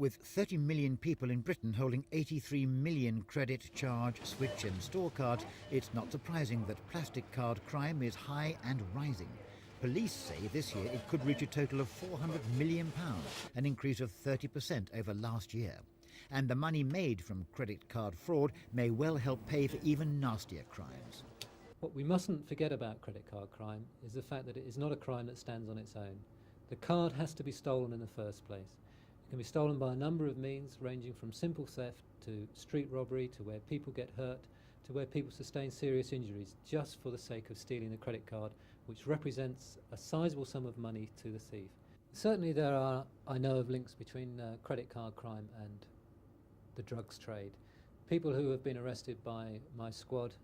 With 30 million people in Britain holding 83 million credit, charge, switch and store cards, it's not surprising that plastic card crime is high and rising. Police say this year it could reach a total of £400 million, an increase of 30% over last year. And the money made from credit card fraud may well help pay for even nastier crimes. What we mustn't forget about credit card crime is the fact that it is not a crime that stands on its own. The card has to be stolen in the first place. It can be stolen by a number of means, ranging from simple theft to street robbery, to where people get hurt, to where people sustain serious injuries just for the sake of stealing the credit card, which represents a sizable sum of money to the thief. Certainly there are, I know of, links between credit card crime and the drugs trade. People who have been arrested by my squad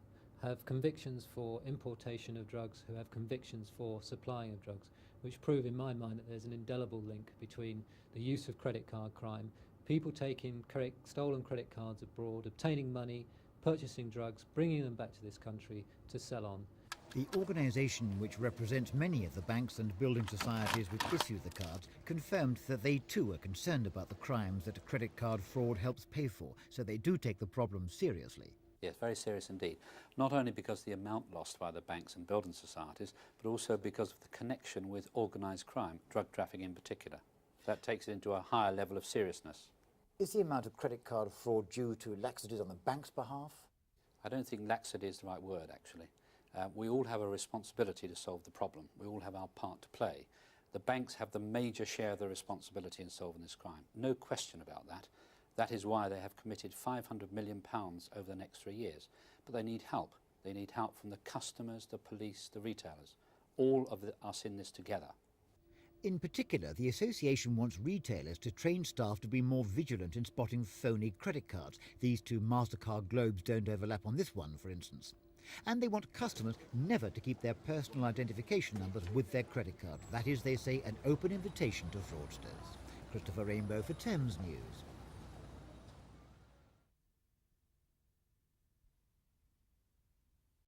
have convictions for importation of drugs, who have convictions for supplying of drugs, which prove in my mind that there's an indelible link between the use of credit card crime, people taking stolen credit cards abroad, obtaining money, purchasing drugs, bringing them back to this country to sell on. The organisation, which represents many of the banks and building societies which issue the cards, confirmed that they too are concerned about the crimes that credit card fraud helps pay for, so they do take the problem seriously. Yes, very serious indeed. Not only because of the amount lost by the banks and building societies, but also because of the connection with organised crime, drug trafficking in particular. That takes it into a higher level of seriousness. Is the amount of credit card fraud due to laxities on the bank's behalf? I don't think laxity is the right word, actually. We all have a responsibility to solve the problem. We all have our part to play. The banks have the major share of the responsibility in solving this crime. No question about that. That is why they have committed £500 million over the next 3 years. But they need help. They need help from the customers, the police, the retailers, all of us in this together. In particular, the association wants retailers to train staff to be more vigilant in spotting phony credit cards. These two MasterCard globes don't overlap on this one, for instance. And they want customers never to keep their personal identification numbers with their credit card. That is, they say, an open invitation to fraudsters. Christopher Rainbow for Thames News.